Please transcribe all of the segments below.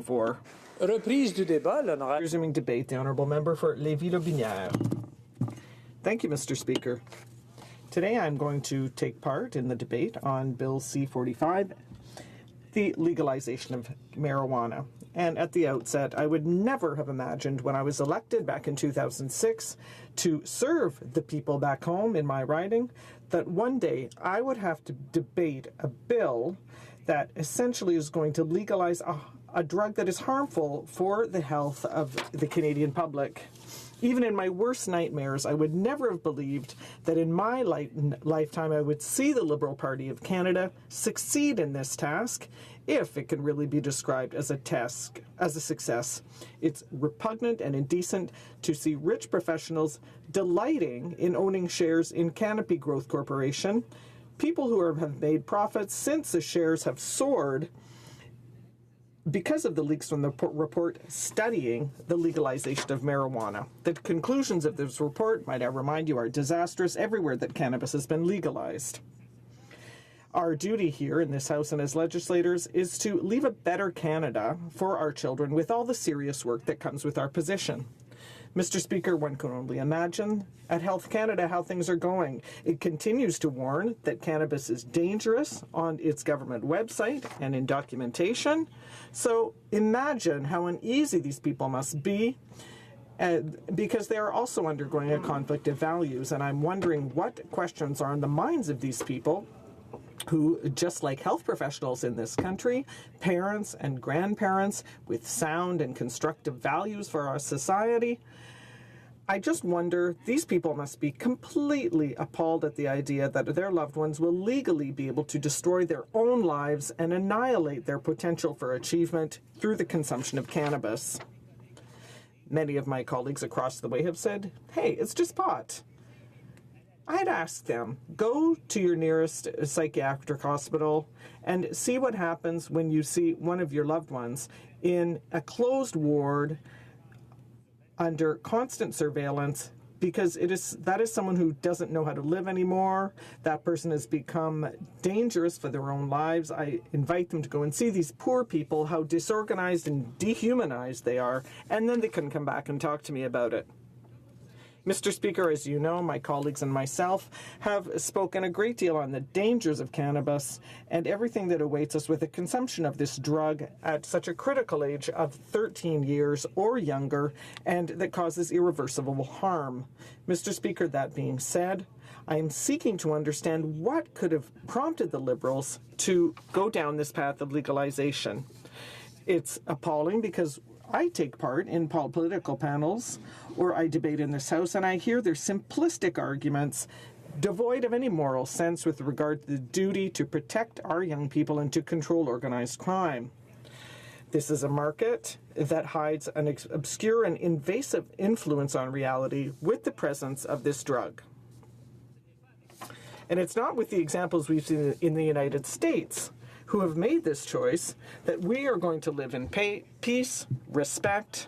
For reprise du débat, l'honorable. Resuming debate, the Honourable Member for Lévis-Lobinière. Thank you, Mr. Speaker. Today I'm going to take part in the debate on Bill C-45, the legalization of marijuana. And at the outset, I would never have imagined when I was elected back in 2006 to serve the people back home in my riding that one day I would have to debate a bill that essentially is going to legalize a drug that is harmful for the health of the Canadian public. Even in my worst nightmares, I would never have believed that in my lifetime I would see the Liberal Party of Canada succeed in this task, if it can really be described as a success. It's repugnant and indecent to see rich professionals delighting in owning shares in Canopy Growth Corporation, people who have made profits since the shares have soared because of the leaks from the report studying the legalization of marijuana. The conclusions of this report, might I remind you, are disastrous everywhere that cannabis has been legalized. Our duty here in this House and as legislators is to leave a better Canada for our children with all the serious work that comes with our position. Mr. Speaker, one can only imagine at Health Canada how things are going. It continues to warn that cannabis is dangerous on its government website and in documentation. So imagine how uneasy these people must be because they are also undergoing a conflict of values. And I'm wondering what questions are on the minds of these people who, just like health professionals in this country, parents and grandparents with sound and constructive values for our society, I just wonder, these people must be completely appalled at the idea that their loved ones will legally be able to destroy their own lives and annihilate their potential for achievement through the consumption of cannabis. Many of my colleagues across the way have said, hey, it's just pot. I'd ask them, go to your nearest psychiatric hospital and see what happens when you see one of your loved ones in a closed ward under constant surveillance, because that is someone who doesn't know how to live anymore. That person has become dangerous for their own lives. I invite them to go and see these poor people, how disorganized and dehumanized they are, and then they can come back and talk to me about it. Mr. Speaker, as you know, my colleagues and myself have spoken a great deal on the dangers of cannabis and everything that awaits us with the consumption of this drug at such a critical age of 13 years or younger, and that causes irreversible harm. Mr. Speaker, that being said, I am seeking to understand what could have prompted the Liberals to go down this path of legalization. It's appalling because I take part in political panels or I debate in this House, and I hear their simplistic arguments devoid of any moral sense with regard to the duty to protect our young people and to control organized crime. This is a market that hides an obscure and invasive influence on reality with the presence of this drug. And it's not with the examples we've seen in the United States who have made this choice that we are going to live in peace, respect,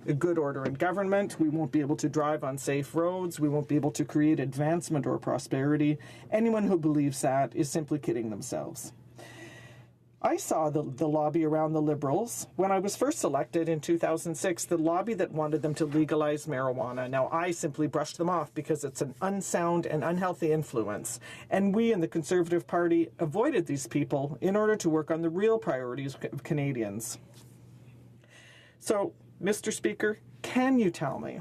a good order in government. We won't be able to drive on safe roads. We won't be able to create advancement or prosperity. Anyone who believes that is simply kidding themselves. I saw the lobby around the Liberals when I was first elected in 2006, the lobby that wanted them to legalize marijuana. Now, I simply brushed them off because it's an unsound and unhealthy influence. And we in the Conservative Party avoided these people in order to work on the real priorities of Canadians. So, Mr. Speaker, can you tell me,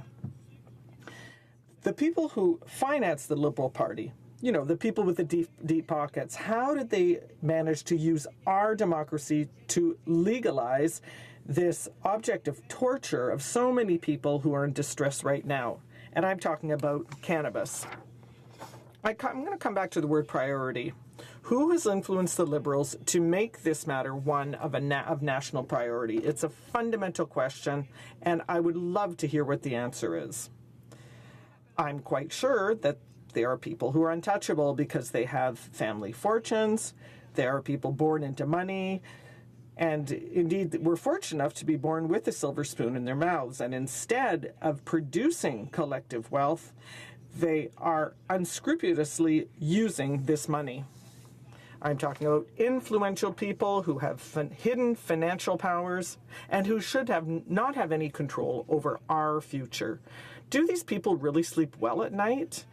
the people who finance the Liberal Party, you know, the people with the deep pockets, how did they manage to use our democracy to legalize this object of torture of so many people who are in distress right now? And I'm talking about cannabis. I'm going to come back to the word priority. Who has influenced the Liberals to make this matter one of national priority? It's a fundamental question, and I would love to hear what the answer is. I'm quite sure that there are people who are untouchable because they have family fortunes. There are people born into money. And indeed, we're fortunate enough to be born with a silver spoon in their mouths. And instead of producing collective wealth, they are unscrupulously using this money. I'm talking about influential people who have hidden financial powers and who should not have any control over our future. Do these people really sleep well at night?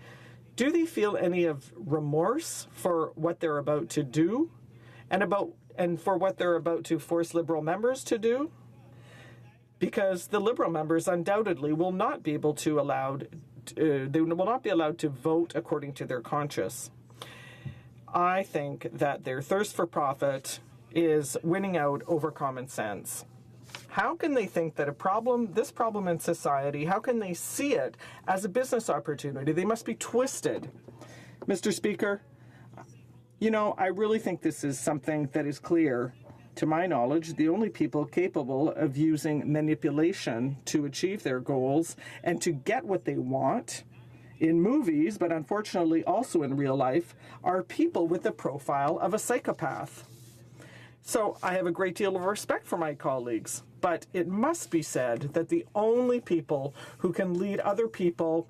Do they feel any of remorse for what they're about to do and for what they're about to force Liberal members to do? Because the Liberal members undoubtedly will not be able to they will not be allowed to vote according to their conscience. I think that their thirst for profit is winning out over common sense. How can they think that this problem in society, how can they see it as a business opportunity? They must be twisted. Mr. Speaker, I really think this is something that is clear. To my knowledge, the only people capable of using manipulation to achieve their goals and to get what they want in movies, but unfortunately also in real life, are people with the profile of a psychopath. So I have a great deal of respect for my colleagues, but it must be said that the only people who can lead other people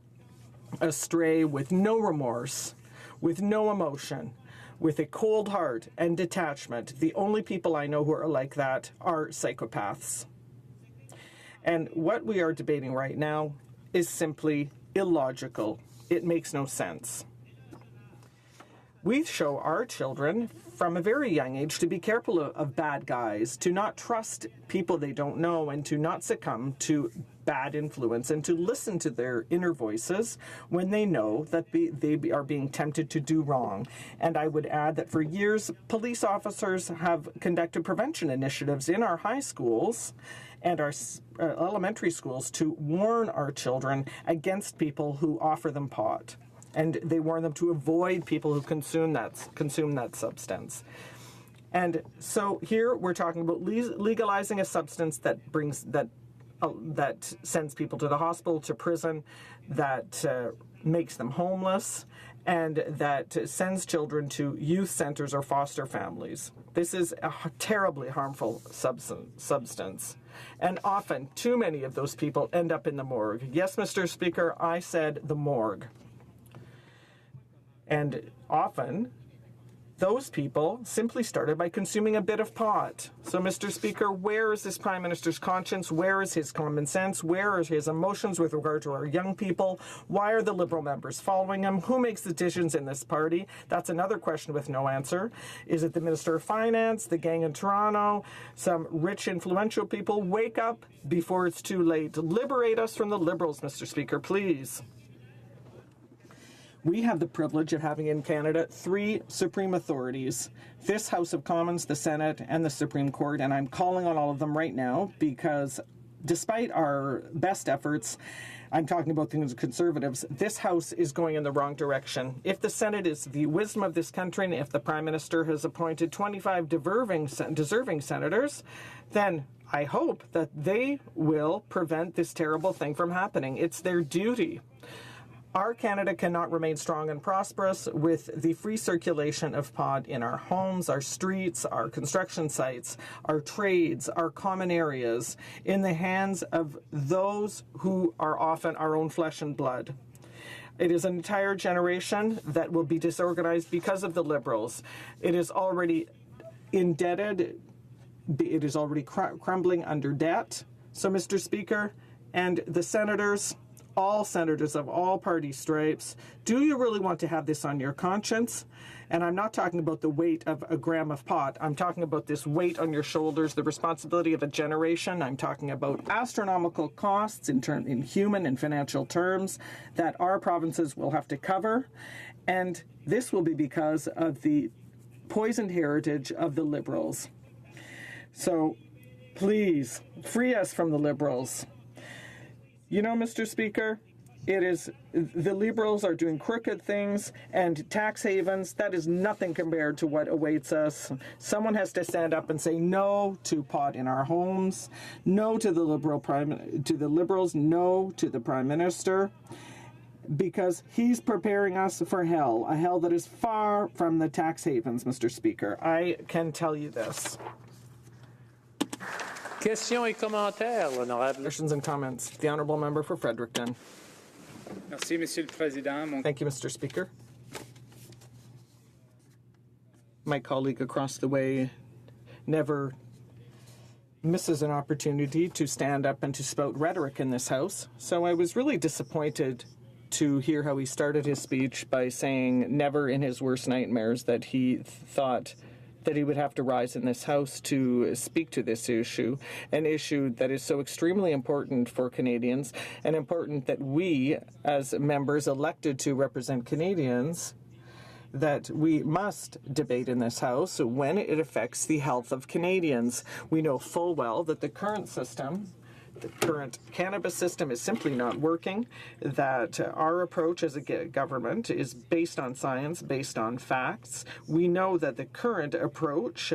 astray with no remorse, with no emotion, with a cold heart and detachment, the only people I know who are like that are psychopaths. And what we are debating right now is simply illogical. It makes no sense. We show our children from a very young age to be careful of bad guys, to not trust people they don't know, and to not succumb to bad influence, and to listen to their inner voices when they know that they are being tempted to do wrong. And I would add that for years, police officers have conducted prevention initiatives in our high schools and our elementary schools to warn our children against people who offer them pot. And they warn them to avoid people who consume that substance. And so here we're talking about legalizing a substance that sends people to the hospital, to prison, that makes them homeless, and that sends children to youth centers or foster families. This is a terribly harmful substance. And often, too many of those people end up in the morgue. Yes, Mr. Speaker, I said the morgue. And often, those people simply started by consuming a bit of pot. So, Mr. Speaker, where is this Prime Minister's conscience? Where is his common sense? Where are his emotions with regard to our young people? Why are the Liberal members following him? Who makes the decisions in this party? That's another question with no answer. Is it the Minister of Finance, the gang in Toronto, some rich, influential people? Wake up before it's too late. Liberate us from the Liberals, Mr. Speaker, please. We have the privilege of having in Canada 3 supreme authorities, this House of Commons, the Senate, and the Supreme Court, and I'm calling on all of them right now because despite our best efforts, I'm talking about the Conservatives, this House is going in the wrong direction. If the Senate is the wisdom of this country, and if the Prime Minister has appointed 25 deserving senators, then I hope that they will prevent this terrible thing from happening. It's their duty. Our Canada cannot remain strong and prosperous with the free circulation of pot in our homes, our streets, our construction sites, our trades, our common areas, in the hands of those who are often our own flesh and blood. It is an entire generation that will be disorganized because of the Liberals. It is already indebted. It is already crumbling under debt. So, Mr. Speaker, and the senators, all senators of all party stripes, do you really want to have this on your conscience? And I'm not talking about the weight of a gram of pot. I'm talking about this weight on your shoulders, the responsibility of a generation. I'm talking about astronomical costs in human and financial terms that our provinces will have to cover. And this will be because of the poisoned heritage of the Liberals. So please, free us from the Liberals. You know, Mr. Speaker, the Liberals are doing crooked things, and tax havens, that is nothing compared to what awaits us. Someone has to stand up and say no to pot in our homes, no to the Liberals, no to the Prime Minister, because he's preparing us for hell, a hell that is far from the tax havens, Mr. Speaker. I can tell you this. Questions et commentaires, l'honorable. Questions and comments. The Honourable Member for Fredericton. Merci, Monsieur le Président. Thank you, Mr. Speaker. my colleague across the way never misses an opportunity to stand up and to spout rhetoric in this House. So I was really disappointed to hear how he started his speech by saying never in his worst nightmares that he thought that he would have to rise in this House to speak to this issue, an issue that is so extremely important for Canadians and important that we, as members elected to represent Canadians, that we must debate in this House when it affects the health of Canadians. We know full well that the current system, the current cannabis system, is simply not working, that our approach as a government is based on science, based on facts. We know that the current approach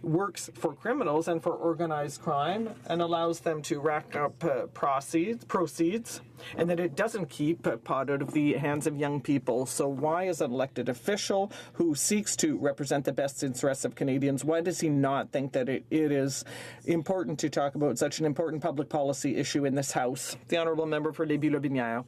works for criminals and for organized crime and allows them to rack up proceeds, and that it doesn't keep pot out of the hands of young people. So why, as an elected official who seeks to represent the best interests of Canadians, why does he not think that it is important to talk about such an important public policy issue in this House? The Honourable Member for Lévis-Lobinière.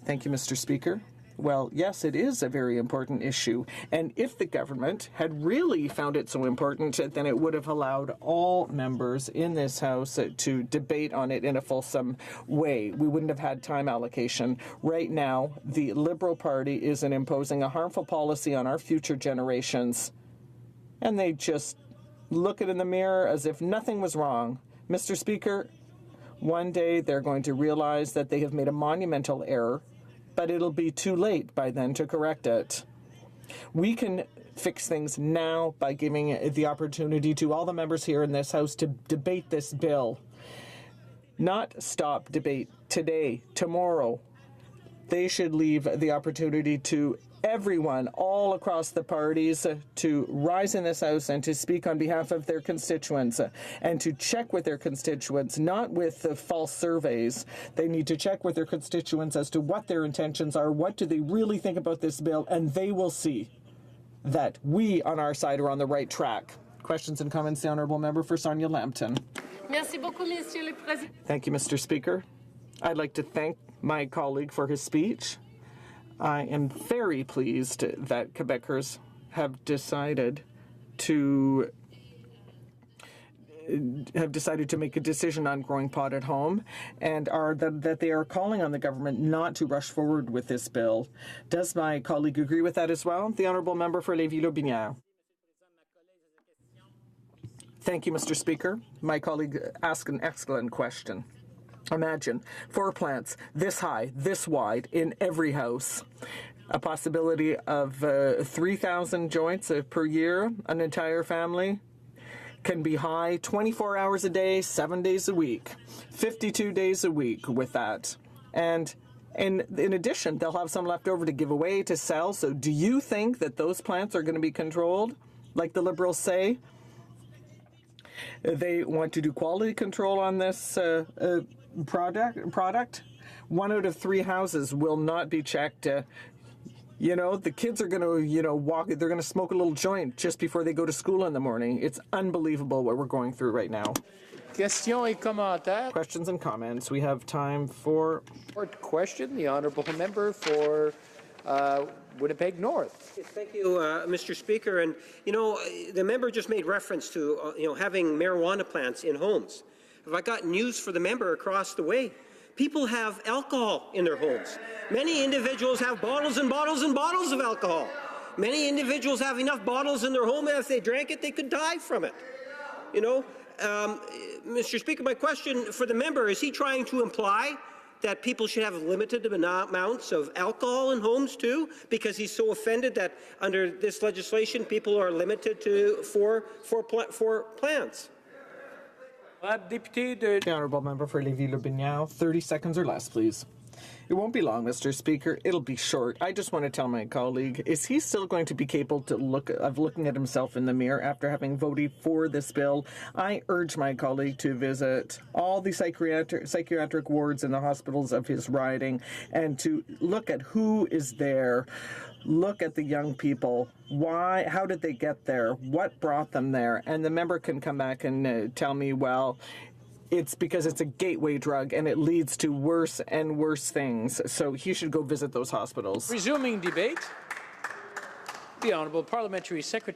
Thank you, Mr. Speaker. Well, yes, it is a very important issue. And if the government had really found it so important, then it would have allowed all members in this House to debate on it in a fulsome way. We wouldn't have had time allocation. Right now, the Liberal Party is imposing a harmful policy on our future generations. And they just look it in the mirror as if nothing was wrong. Mr. Speaker, one day they're going to realize that they have made a monumental error, but it'll be too late by then to correct it. We can fix things now by giving the opportunity to all the members here in this House to debate this bill. Not stop debate today, tomorrow. They should leave the opportunity to everyone all across the parties to rise in this House and to speak on behalf of their constituents and to check with their constituents, not with the false surveys. They need to check with their constituents as to what their intentions are, what do they really think about this bill, and they will see that we on our side are on the right track. Questions and comments, the Honourable Member for Sarnia-Lambton. Merci beaucoup, Monsieur le Président. Thank you, Mr. Speaker. I'd like to thank my colleague for his speech. I am very pleased that Quebecers have decided to make a decision on growing pot at home, and that they are calling on the government not to rush forward with this bill. Does my colleague agree with that as well? The Honourable Member for Lévis-Lobinière. Thank you, Mr. Speaker. My colleague asked an excellent question. Imagine 4 plants this high, this wide in every house. A possibility of 3,000 joints per year, an entire family can be high 24 hours a day, 7 days a week, 52 days a week with that. And in addition, they'll have some left over to give away, to sell. So do you think that those plants are going to be controlled, like the Liberals say? They want to do quality control on this product. 1 out of 3 houses will not be checked. The kids are going to, walk. They're going to smoke a little joint just before they go to school in the morning. It's unbelievable what we're going through right now. Questions et commentaires. Questions and comments. We have time for... Short question, the Honourable Member for Winnipeg North. Thank you, Mr. Speaker. And, the member just made reference to, having marijuana plants in homes. Have I got news for the member across the way? People have alcohol in their homes. Many individuals have bottles and bottles and bottles of alcohol. Many individuals have enough bottles in their home, and if they drank it, they could die from it. Mr. Speaker, my question for the member, is he trying to imply that people should have limited amounts of alcohol in homes too, because he's so offended that under this legislation people are limited to four plants? The Honourable Member for Lévis-Lobinière, 30 seconds or less, please. It won't be long, Mr. Speaker. It'll be short. I just want to tell my colleague, is he still going to be capable of looking at himself in the mirror after having voted for this bill? I urge my colleague to visit all the psychiatric wards in the hospitals of his riding and to look at who is there. Look at the young people. Why? How did they get there? What brought them there? And the member can come back and tell me, well, it's because it's a gateway drug and it leads to worse and worse things. So he should go visit those hospitals. Resuming debate, the Honourable Parliamentary Secretary.